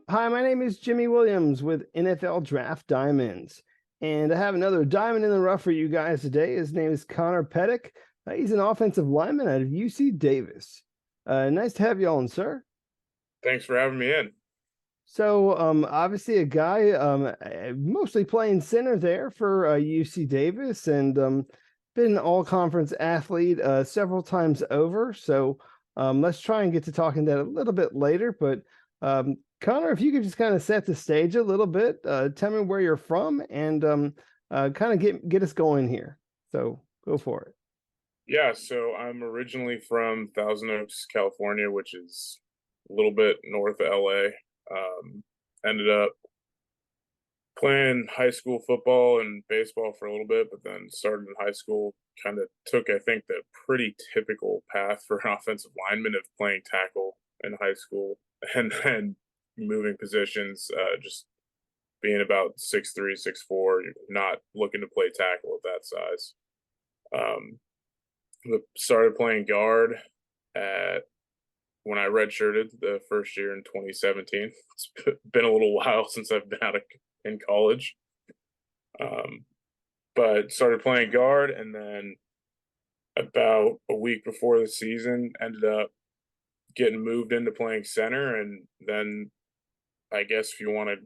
Hi, my name is Jimmy Williams with NFL Draft Diamonds, and I have another diamond in the rough for you guys today. His name is Connor Pettek. He's an offensive lineman out of UC Davis. Nice to have you on, sir. Thanks for having me in. So, obviously, a guy mostly playing center there for UC Davis, and been an all-conference athlete several times over. So, let's try and get to talking that a little bit later. But Connor, if you could just kind of set the stage a little bit, tell me where you're from, and kind of get us going here. So, go for it. Yeah, so I'm originally from Thousand Oaks, California, which is a little bit north of LA. Ended up playing high school football and baseball for a little bit, but then started in high school. Kind of took, I think, the pretty typical path for an offensive lineman of playing tackle in high school and then moving positions, just being about 6'3", 6'4", not looking to play tackle at that size. Um, Started playing guard at when I redshirted the first year in 2017. It's been a little while since I've been out of in college, um, but started playing guard, and then about a week before the season, ended up getting moved into playing center, and then I guess if you want to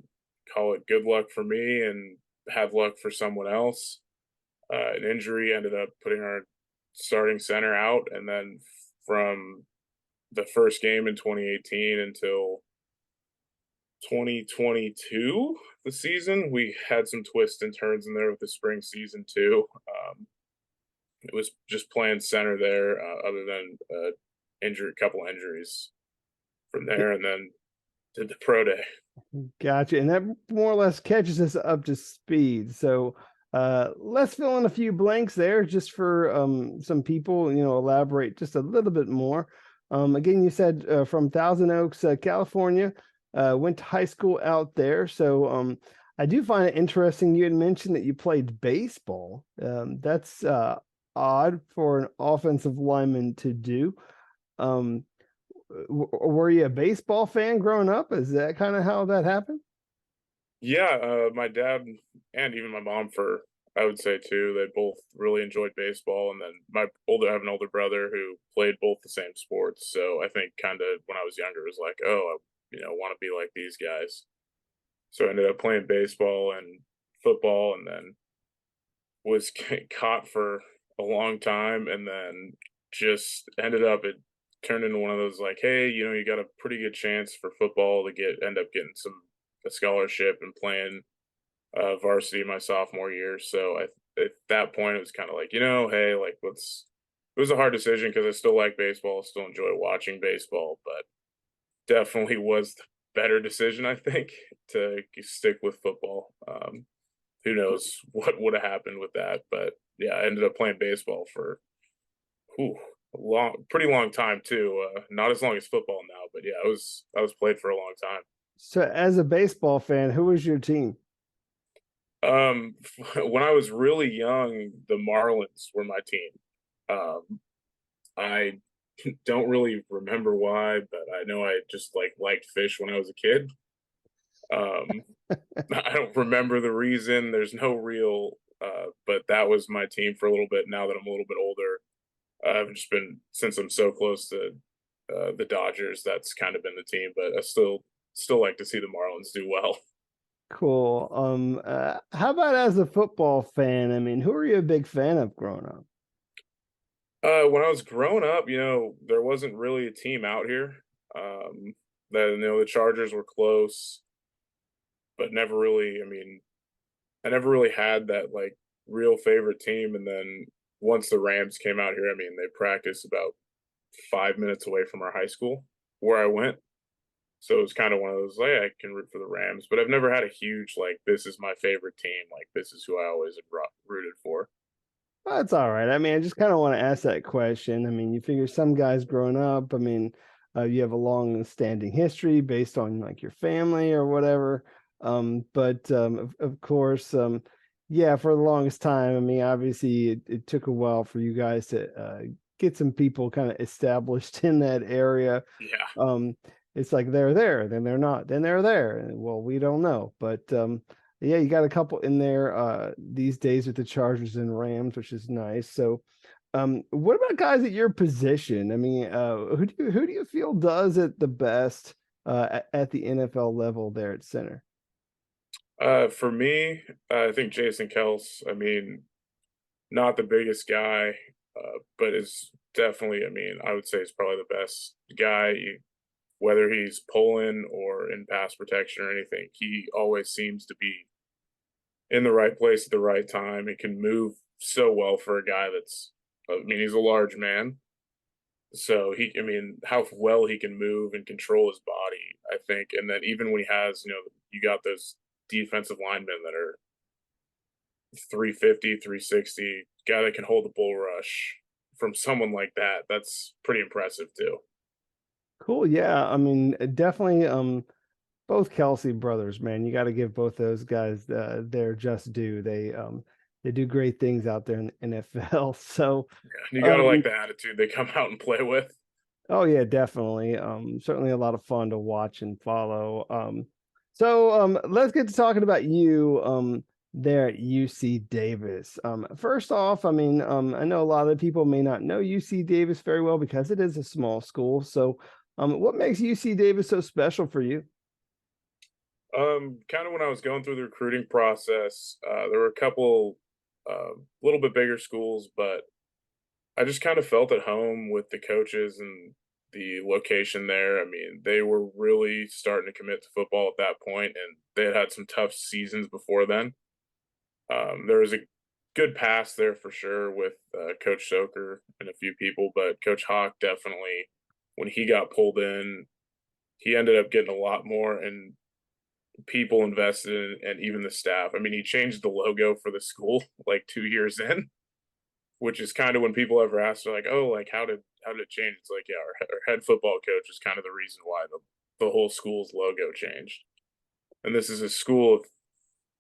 call it good luck for me and have luck for someone else, an injury ended up putting our starting center out, and then from the first game in 2018 until 2022, the season, we had some twists and turns in there with the spring season too. It was just playing center there, other than couple injuries from there, and then did the pro day. Gotcha. And that more or less catches us up to speed. So let's fill in a few blanks there just for some people, elaborate just a little bit more. Again, you said from Thousand Oaks, California, went to high school out there. So I do find it interesting. You had mentioned that you played baseball. That's odd for an offensive lineman to do. Um, were you a baseball fan growing up? Is that kind of how that happened? Yeah, my dad and even my mom, for I would say too, they both really enjoyed baseball. And then I have an older brother who played both the same sports. So I think kind of when I was younger, it was like, oh, want to be like these guys. So I ended up playing baseball and football, and then was caught for a long time, and then just ended up it turned into one of those like, hey, you got a pretty good chance for football to end up getting a scholarship and playing varsity my sophomore year. So at that point it was kind of like, hey, like let's. It was a hard decision because I still like baseball, still enjoy watching baseball, but definitely was the better decision, I think, to stick with football. Who knows what would have happened with that? But yeah, I ended up playing baseball for whew, pretty long time too. Not as long as football now, but yeah, I was played for a long time. So, as a baseball fan, who was your team? When I was really young, the Marlins were my team. I don't really remember why, but I know I just liked fish when I was a kid. Um, I don't remember the reason. There's no real, but that was my team for a little bit. Now that I'm a little bit older, I've just been since I'm so close to the Dodgers. That's kind of been the team, but I still like to see the Marlins do well. Cool. How about as a football fan? I mean, who are you a big fan of growing up? When I was growing up, there wasn't really a team out here. That the Chargers were close, but never really. I mean, I never really had that real favorite team. And then once the Rams came out here, I mean, they practiced about 5 minutes away from our high school where I went. So it was kind of one of those, like, I can root for the Rams, but I've never had a huge, this is my favorite team. Like, this is who I always have rooted for. That's all right. I mean, I just kind of want to ask that question. I mean, you figure some guys growing up, I mean, you have a long standing history based on like your family or whatever. But of course, yeah, for the longest time, I mean, obviously it took a while for you guys to get some people kind of established in that area. Yeah. Um, it's like they're there, then they're not, then they're there. And well, we don't know. But yeah, you got a couple in there these days with the Chargers and Rams, which is nice. So what about guys at your position? I mean, who do you feel does it the best at the NFL level there at center? For me, I think Jason Kels. I mean, not the biggest guy, but is definitely. I mean, I would say he's probably the best guy. Whether he's pulling or in pass protection or anything, he always seems to be in the right place at the right time. He can move so well for a guy that's. I mean, he's a large man, so I mean, how well he can move and control his body, I think. And then even when he has, you got those defensive linemen that are 350, 360, guy that can hold the bull rush from someone like that. That's pretty impressive too. Cool. Yeah. I mean, definitely both Kelsey brothers, man. You got to give both those guys their just due. They do great things out there in the NFL. So You got to like um the attitude they come out and play with. oh yeah, definitely. Certainly a lot of fun to watch and follow. So let's get to talking about you there at UC Davis. First off, I mean, I know a lot of people may not know UC Davis very well because it is a small school. So what makes UC Davis so special for you? Kind of when I was going through the recruiting process, there were a couple little bit bigger schools, but I just kind of felt at home with the coaches and the location there. I mean, they were really starting to commit to football at that point, and they had some tough seasons before then. There was a good pass there for sure with Coach Soker and a few people, but Coach Hawk definitely, when he got pulled in, he ended up getting a lot more, and people invested in, and even the staff. I mean, he changed the logo for the school like 2 years in, which is kind of when people ever ask, they're like, "Oh, like how did it change?" It's like, yeah, our head football coach is kind of the reason why the whole school's logo changed. And this is a school of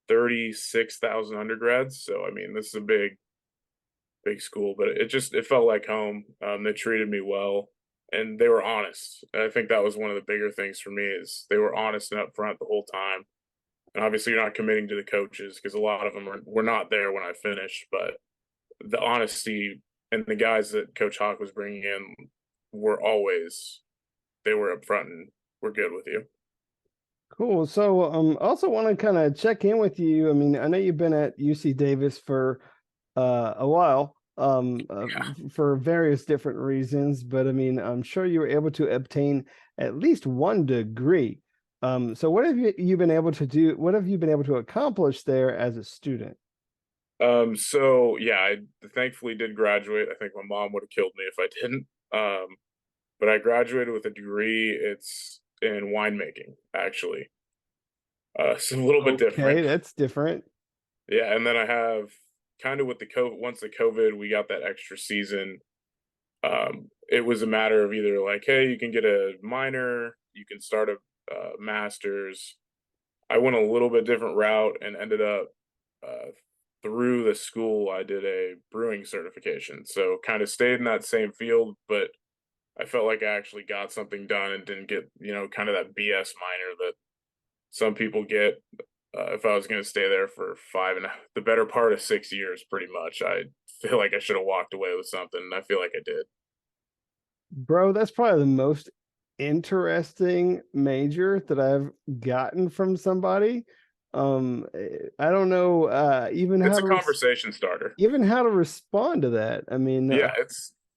36,000 undergrads, so I mean, this is a big school, but it felt like home. They treated me well, and they were honest. And I think that was one of the bigger things for me is they were honest and upfront the whole time. And obviously, you're not committing to the coaches because a lot of them were not there when I finished, but the honesty and the guys that Coach Hawk was bringing in were always they were upfront and we're good with you. Cool. So also want to kind of check in with you. I mean, I know you've been at UC Davis for a while for various different reasons, but I mean, I'm sure you were able to obtain at least one degree. So what have you been able to do? What have you been able to accomplish there as a student? So yeah, I thankfully did graduate. I think my mom would have killed me if I didn't. But I graduated with a degree. It's in winemaking, actually. It's a little bit Okay, different. that's different. Yeah, and then I have kind of with the COVID. Once the COVID, we got that extra season. It was a matter of either like, hey, you can get a minor, you can start a master's. I went a little bit different route and ended up uh, through the school. I did a brewing certification, so kind of stayed in that same field, but I felt like I actually got something done and didn't get kind of that BS minor that some people get. If I was going to stay there for the better part of 6 years, pretty much, I feel like I should have walked away with something, and I feel like I did. Bro, that's probably the most interesting major that I've gotten from somebody. I don't know even It's how a conversation starter. even how to respond to that. I mean, Yeah,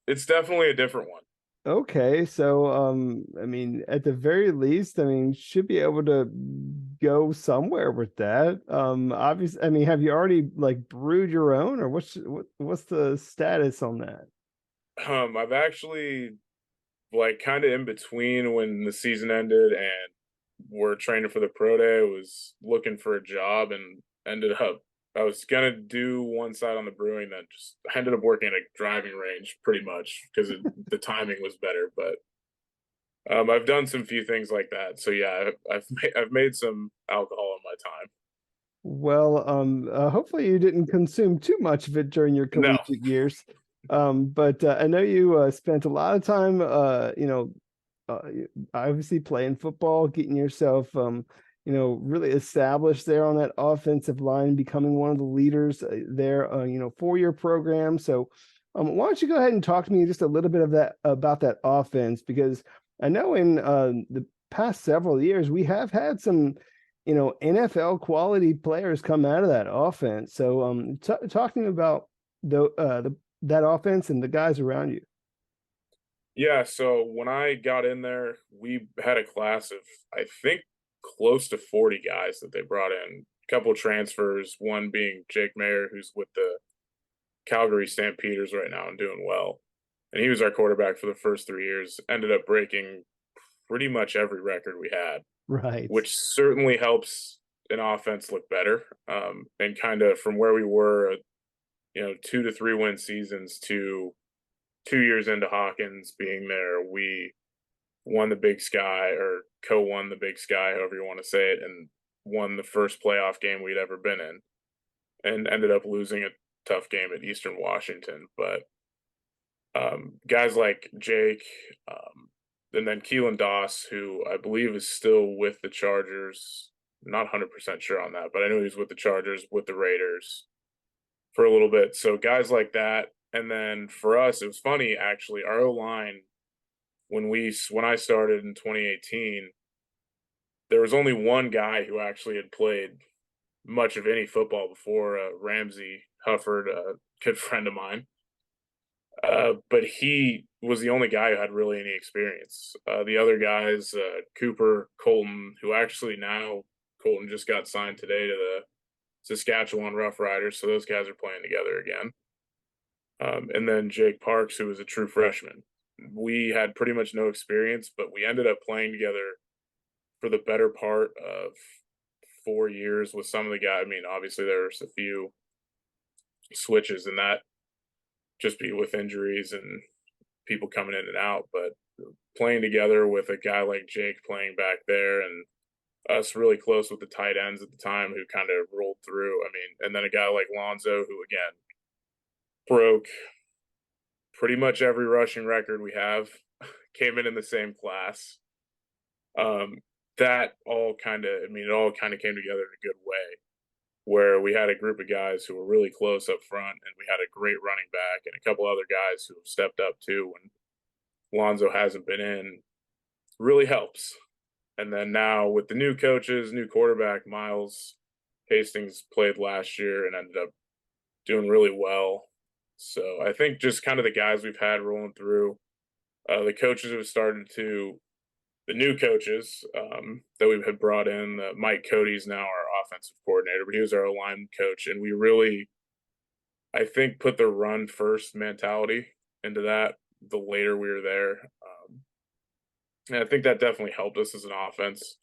it's definitely a different one. okay, so I mean, at the very least, I mean, should be able to go somewhere with that. Obviously, I mean, have you already like brewed your own, or what's the status on that? I've actually like kind of in between when the season ended and we're training for the pro day. I was looking for a job and ended up I was gonna do one side on the brewing, then just I ended up working at a driving range pretty much because the timing was better. But I've done some few things like that. So yeah, I've made some alcohol in my time. Well, hopefully you didn't consume too much of it during your No, collegiate years. But I know you spent a lot of time, obviously playing football, getting yourself, really established there on that offensive line, becoming one of the leaders there, 4-year program. So, why don't you go ahead and talk to me just a little bit of that about that offense? Because I know in the past several years we have had some, NFL quality players come out of that offense. So, talk to me about the that offense and the guys around you. Yeah, so when I got in there, we had a class of, I think, close to 40 guys that they brought in. A couple transfers, one being Jake Mayer, who's with the Calgary Stampeders right now and doing well. And he was our quarterback for the first 3 years, ended up breaking pretty much every record we had, Right. which certainly helps an offense look better. And kind of from where we were, 2 to 3 win seasons to 2 years into Hawkins being there, we won the Big Sky or co-won the Big Sky, however you want to say it, and won the first playoff game we'd ever been in, and ended up losing a tough game at Eastern Washington. But guys like Jake, and then Keelan Doss, who I believe is still with the Chargers. Not 100% sure on that, but I know he was with the Chargers, with the Raiders for a little bit. So guys like that. And then for us, it was funny actually. Our O line, when I started in 2018, there was only one guy who actually had played much of any football before. Ramsey Hufford, a good friend of mine, but he was the only guy who had really any experience. The other guys, Cooper, Colton, who actually now Colton just got signed today to the Saskatchewan Roughriders, so those guys are playing together again. And then Jake Parks, who was a true freshman. We had pretty much no experience, but we ended up playing together for the better part of 4 years with some of the guys. I mean, obviously there's a few switches and that just be with injuries and people coming in and out, but playing together with a guy like Jake playing back there and us really close with the tight ends at the time who kind of rolled through. I mean, and then a guy like Lonzo who again broke pretty much every rushing record we have, came in the same class. Um, that all kind of, I mean, it all kind of came together in a good way where we had a group of guys who were really close up front and we had a great running back and a couple other guys who have stepped up too when Lonzo hasn't been in. Really helps. And then now with the new coaches, new quarterback, Miles Hastings played last year and ended up doing really well. So I think just kind of the guys we've had rolling through, the coaches have started to, the new coaches that we had brought in, Mike Cody's now our offensive coordinator, but he was our line coach. And we really, I think, put the run first mentality into that the later we were there. And I think that definitely helped us as an offense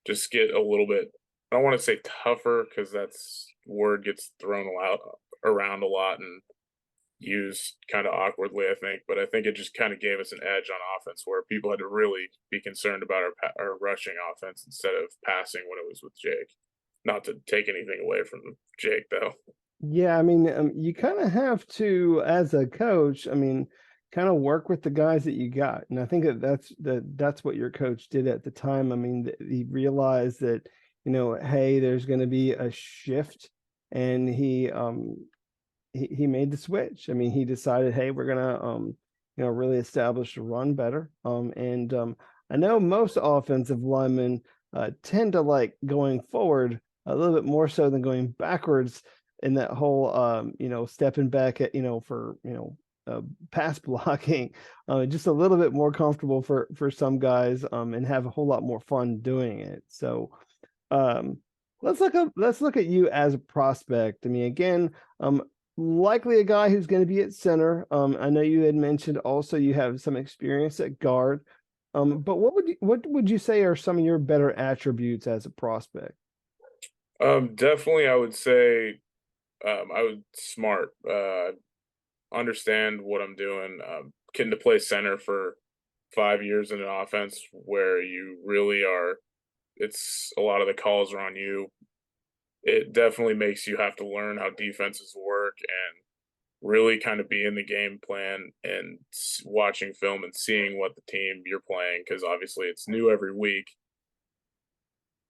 just get a little bit, I don't want to say tougher because that's word gets thrown around a lot and used kind of awkwardly, I think. But I think it just kind of gave us an edge on offense where people had to really be concerned about our rushing offense instead of passing when it was with Jake. Not to take anything away from Jake, though. Yeah, I mean, you kind of have to, as a coach, I mean, kind of work with the guys that you got, and I think that's what your coach did at the time. I mean, he realized that, hey, there's going to be a shift, and he made the switch. I mean, he decided, hey, we're gonna really establish the run better. And I know most offensive linemen tend to like going forward a little bit more so than going backwards in that whole stepping back at for pass blocking. Just a little bit more comfortable for some guys and have a whole lot more fun doing it. So um let's look at you as a prospect. I mean, again, likely a guy who's going to be at center. I know you had mentioned also you have some experience at guard. But what would you say are some of your better attributes as a prospect? Definitely, I would say I would smart, understand what I'm doing. Getting to play center for 5 years in an offense where you really are, it's a lot of the calls are on you. It definitely makes you have to learn how defenses work and really kind of be in the game plan and watching film and seeing what the team you're playing, because obviously it's new every week.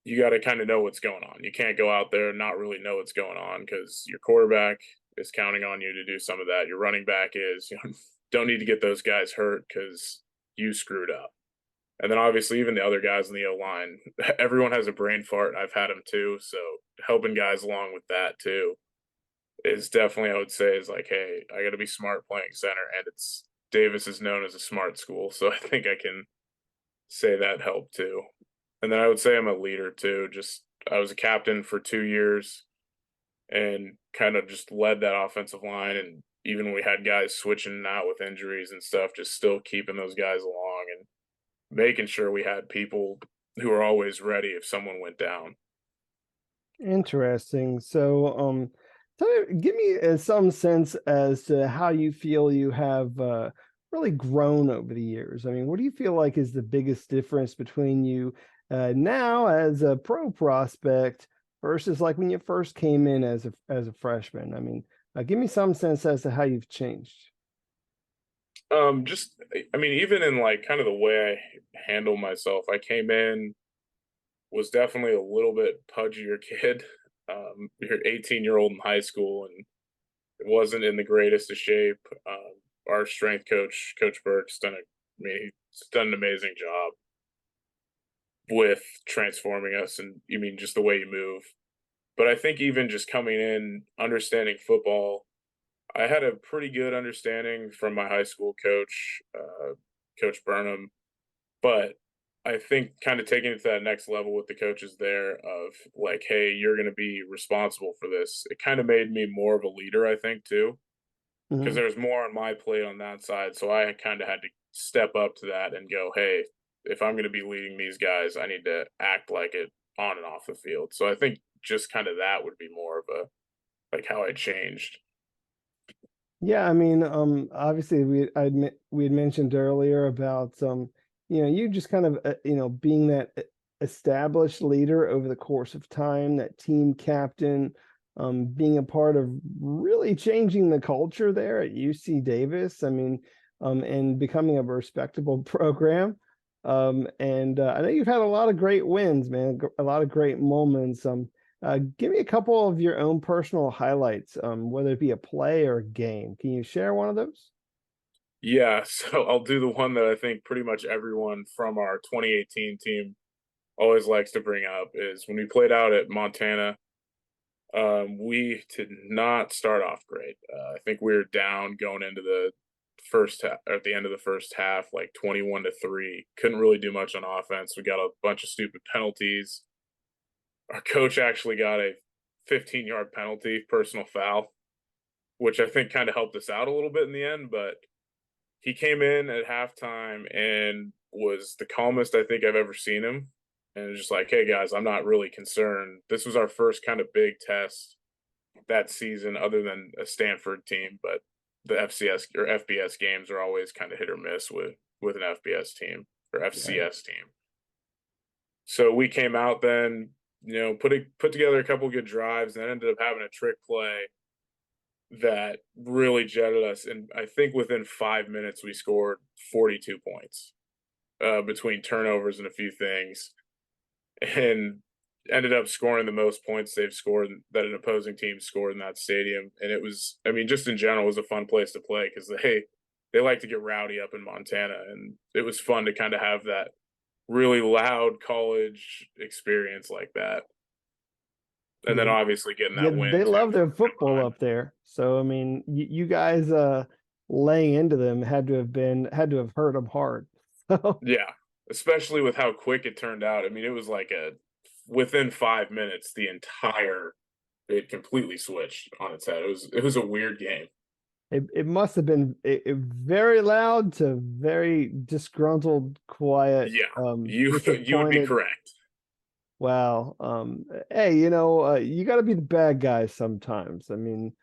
You got to kind of know what's going on. You can't go out there and not really know what's going on because your quarterback is counting on you to do some of that. Your running back is, don't need to get those guys hurt because you screwed up. And then obviously even the other guys in the O line, everyone has a brain fart. I've had them too, so helping guys along with that too is definitely, I would say, is like, hey, I got to be smart playing center, and it's Davis is known as a smart school, so I think I can say that helped too. And then I would say I'm a leader too. Just I was a captain for 2 years and kind of just led that offensive line, and even when we had guys switching out with injuries and stuff, just still keeping those guys along and making sure we had people who are always ready if someone went down. Interesting. So, give me some sense as to how you feel you have really grown over the years. I mean, what do you feel like is the biggest difference between you now as a pro prospect versus like when you first came in as a freshman? I mean, give me some sense as to how you've changed. Just I mean, even in like kind of the way I handle myself, I came in was definitely a little bit pudgier kid. You're 18-year-old in high school and it wasn't in the greatest of shape. Our strength coach, Coach Burke's done he's done an amazing job with transforming us, and you mean just the way you move. But I think even just coming in, understanding football, I had a pretty good understanding from my high school coach, Coach Burnham. But I think kind of taking it to that next level with the coaches there of like, hey, you're going to be responsible for this. It kind of made me more of a leader, I think, too, because Mhm. there's more on my plate on that side. So I kind of had to step up to that and go, hey, if I'm going to be leading these guys, I need to act like it on and off the field. So I think just kind of that would be more of a like how I changed. Yeah, I mean, obviously we had mentioned earlier about you just kind of being that established leader over the course of time, that team captain, being a part of really changing the culture there at UC Davis. I mean, and becoming a respectable program. And I know you've had a lot of great wins, man, a lot of great moments. Give me a couple of your own personal highlights, whether it be a play or a game. Can you share one of those? Yeah, so I'll do the one that I think pretty much everyone from our 2018 team always likes to bring up is when we played out at Montana. We did not start off great. I think we were down going into the first half, or at the end of the first half, like 21-3. Couldn't really do much on offense. We got a bunch of stupid penalties. Our coach actually got a 15-yard penalty, personal foul, which I think kind of helped us out a little bit in the end. But he came in at halftime and was the calmest I think I've ever seen him. And it was just like, hey guys, I'm not really concerned. This was our first kind of big test that season, other than a Stanford team. But the FCS or FBS games are always kind of hit or miss with an FBS team or Right. FCS team. So we came out then, put together a couple good drives, and then ended up having a trick play that really jetted us. And I think within 5 minutes we scored 42 points between turnovers and a few things, and ended up scoring the most points they've scored that an opposing team scored in that stadium. And it was, I mean, just in general, it was a fun place to play because they like to get rowdy up in Montana, and it was fun to kind of have that really loud college experience like that. And then Yeah, obviously getting yeah, that win they too love their from football behind. up there. So I mean, you guys laying into them had to have hurt them hard. So Yeah, especially with how quick it turned out. I mean, it was like a within 5 minutes, it completely switched on its head. It was a weird game. it must have been very loud to very disgruntled, quiet, Yeah, you would be disappointed. correct. Wow. Hey, you got to be the bad guy sometimes. I mean,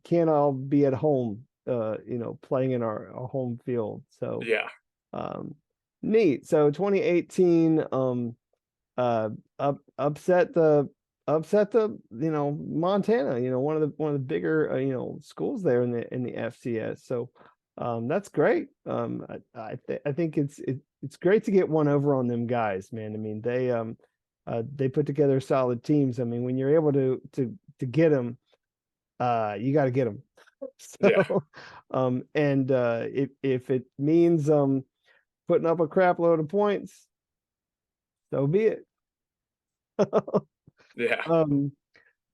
can't all be at home, playing in our home field. So, Yeah, um, neat. So 2018, uh, upset the upset the Montana, one of the bigger schools there in the FCS. So that's great. I think it's great to get one over on them guys, man. I mean they put together solid teams. I mean when you're able to get them, you got to get them. Yeah. So and if it means putting up a crap load of points, so be it. Yeah. um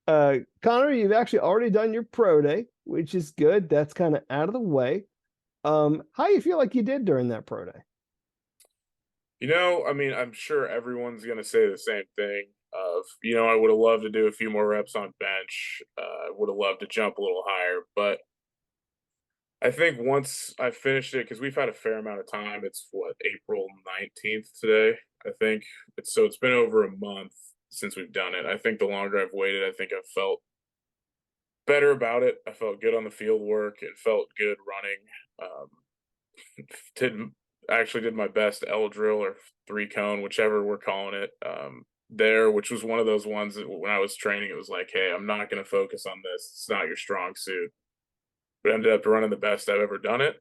Connor, you've actually already done your pro day, which is good. That's kind of out of the way. How you feel like you did during that pro day? I mean, I'm sure everyone's gonna say the same thing of, I would have loved to do a few more reps on bench. I would have loved to jump a little higher, but I think once I finished it, because we've had a fair amount of time. It's what, April 19th today, I think. It's been over a month since we've done it. I think the longer I've waited, I think I've felt better about it. I felt good on the field work. It felt good running. Um, did actually did my best L drill or 3 cone, whichever we're calling it, there, which was one of those ones that when I was training, it was like, hey, I'm not going to focus on this. It's not your strong suit. But ended up running the best I've ever done it.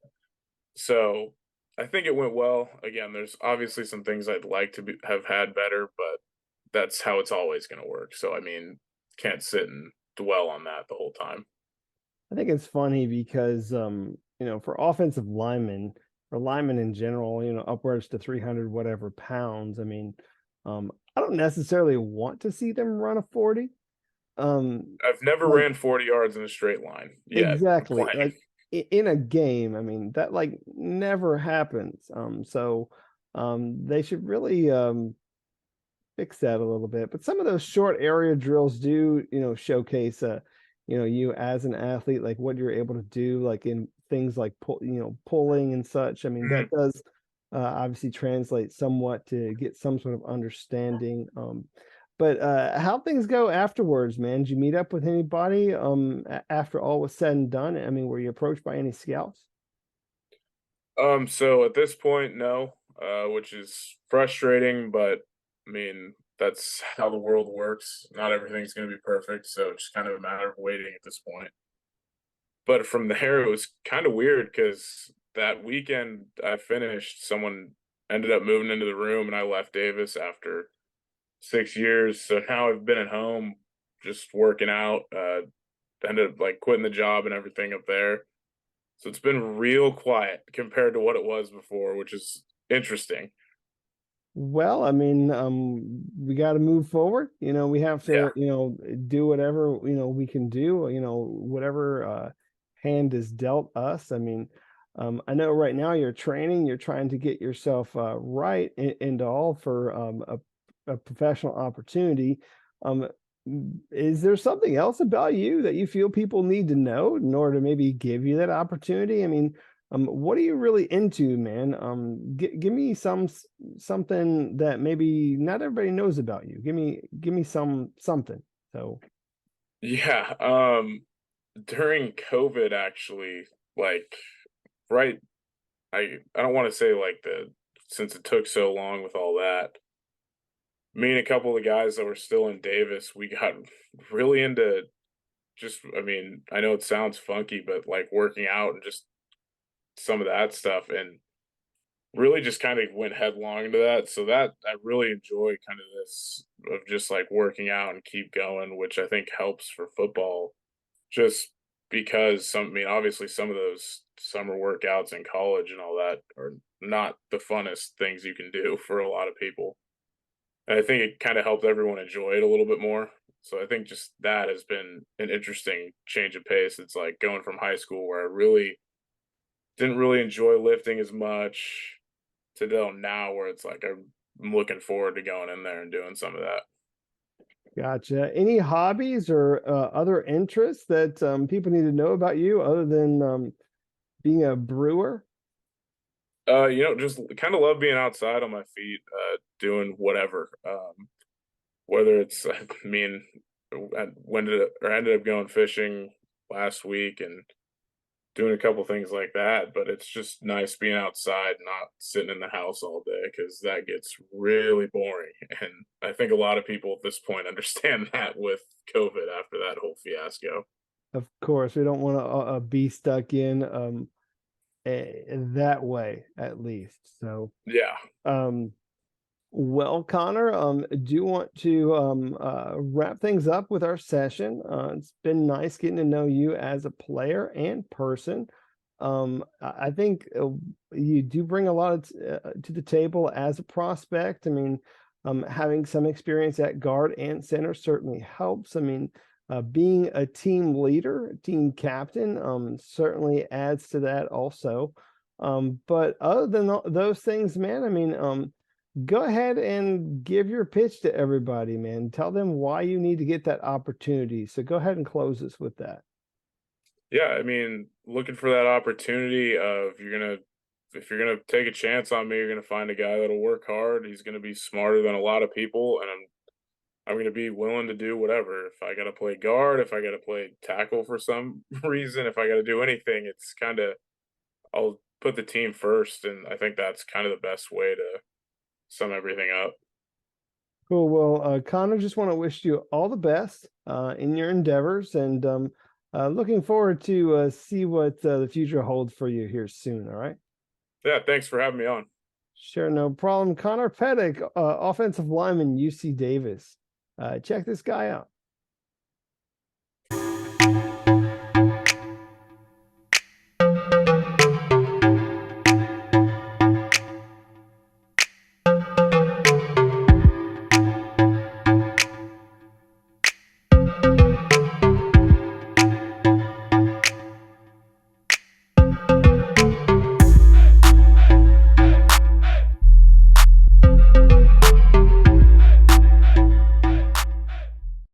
So I think it went well. Again, there's obviously some things I'd like to have had better, but that's how it's always going to work. So I mean, can't sit and dwell on that the whole time. I think it's funny because for offensive linemen or linemen in general, upwards to 300 whatever pounds. I mean, I don't necessarily want to see them run a 40. I've never Like ran 40 yards in a straight line yet exactly. playing. Like in a game, I mean, that like never happens. So they should really fix that a little bit. But some of those short area drills do, showcase you as an athlete, like what you're able to do, like in things like pulling and such. I mean, that Mhm. does obviously translate somewhat to get some sort of understanding. But how things go afterwards, man? Did you meet up with anybody after all was said and done? I mean, were you approached by any scouts? So at this point, no, which is frustrating, but I mean, that's how the world works. Not everything's going to be perfect, so it's just kind of a matter of waiting at this point. But from there, it was kind of weird because that weekend I finished, someone ended up moving into the room, and I left Davis after 6 years. So now I've been at home just working out. Ended up like quitting the job and everything up there. So it's been real quiet compared to what it was before, which is interesting. Well, I mean, we got to move forward. We have Yeah. to, do whatever, we can do, whatever hand is dealt us. I mean, I know right now you're training, you're trying to get yourself right into all for a professional opportunity. Um, is there something else about you that you feel people need to know in order to maybe give you that opportunity? I mean, what are you really into, man? Give me something that maybe not everybody knows about you. Give me something. So Yeah. During COVID, actually, like, right, I don't want to say like since it took so long with all that. Me and a couple of guys that were still in Davis, we got really into just, I mean, I know it sounds funky, but like working out and just some of that stuff. And really just kind of went headlong into that. So that I really enjoy kind of this of just like working out and keep going, which I think helps for football just because I mean, obviously some of those summer workouts in college and all that are not the funnest things you can do for a lot of people. And I think it kind of helped everyone enjoy it a little bit more. So I think just that has been an interesting change of pace. It's like going from high school where I really didn't really enjoy lifting as much to now where it's like I'm looking forward to going in there and doing some of that. gotcha. Any hobbies or other interests that people need to know about you other than being a brewer? Just kind of love being outside on my feet, doing whatever. Whether it's, I mean, I ended up going fishing last week, and doing a couple things like that, but it's just nice being outside, not sitting in the house all day because that gets really boring. And I think a lot of people at this point understand that with COVID after that whole fiasco. Of course, we don't want to be stuck in that way at least. So, Yeah. um, well, Connor, do you want to wrap things up with our session? It's been nice getting to know you as a player and person. I think you do bring a lot to the table as a prospect. I mean, having some experience at guard and center certainly helps. I mean, being a team leader, team captain, certainly adds to that also. But other than those things, man, I mean, go ahead and give your pitch to everybody, man. Tell them why you need to get that opportunity. So go ahead and close us with that. Yeah, I mean, looking for that opportunity of if you're gonna take a chance on me, you're gonna find a guy that'll work hard. He's gonna be smarter than a lot of people, and I'm gonna be willing to do whatever. If I gotta play guard, if I gotta play tackle for some reason, if I gotta do anything, it's kind of I'll put the team first, and I think that's kind of the best way to sum everything up. Cool. Well, Connor, just want to wish you all the best in your endeavors, and looking forward to see what the future holds for you here soon. All right. Yeah, thanks for having me on. Sure, no problem. Connor Pettek, offensive lineman, UC Davis. Check this guy out.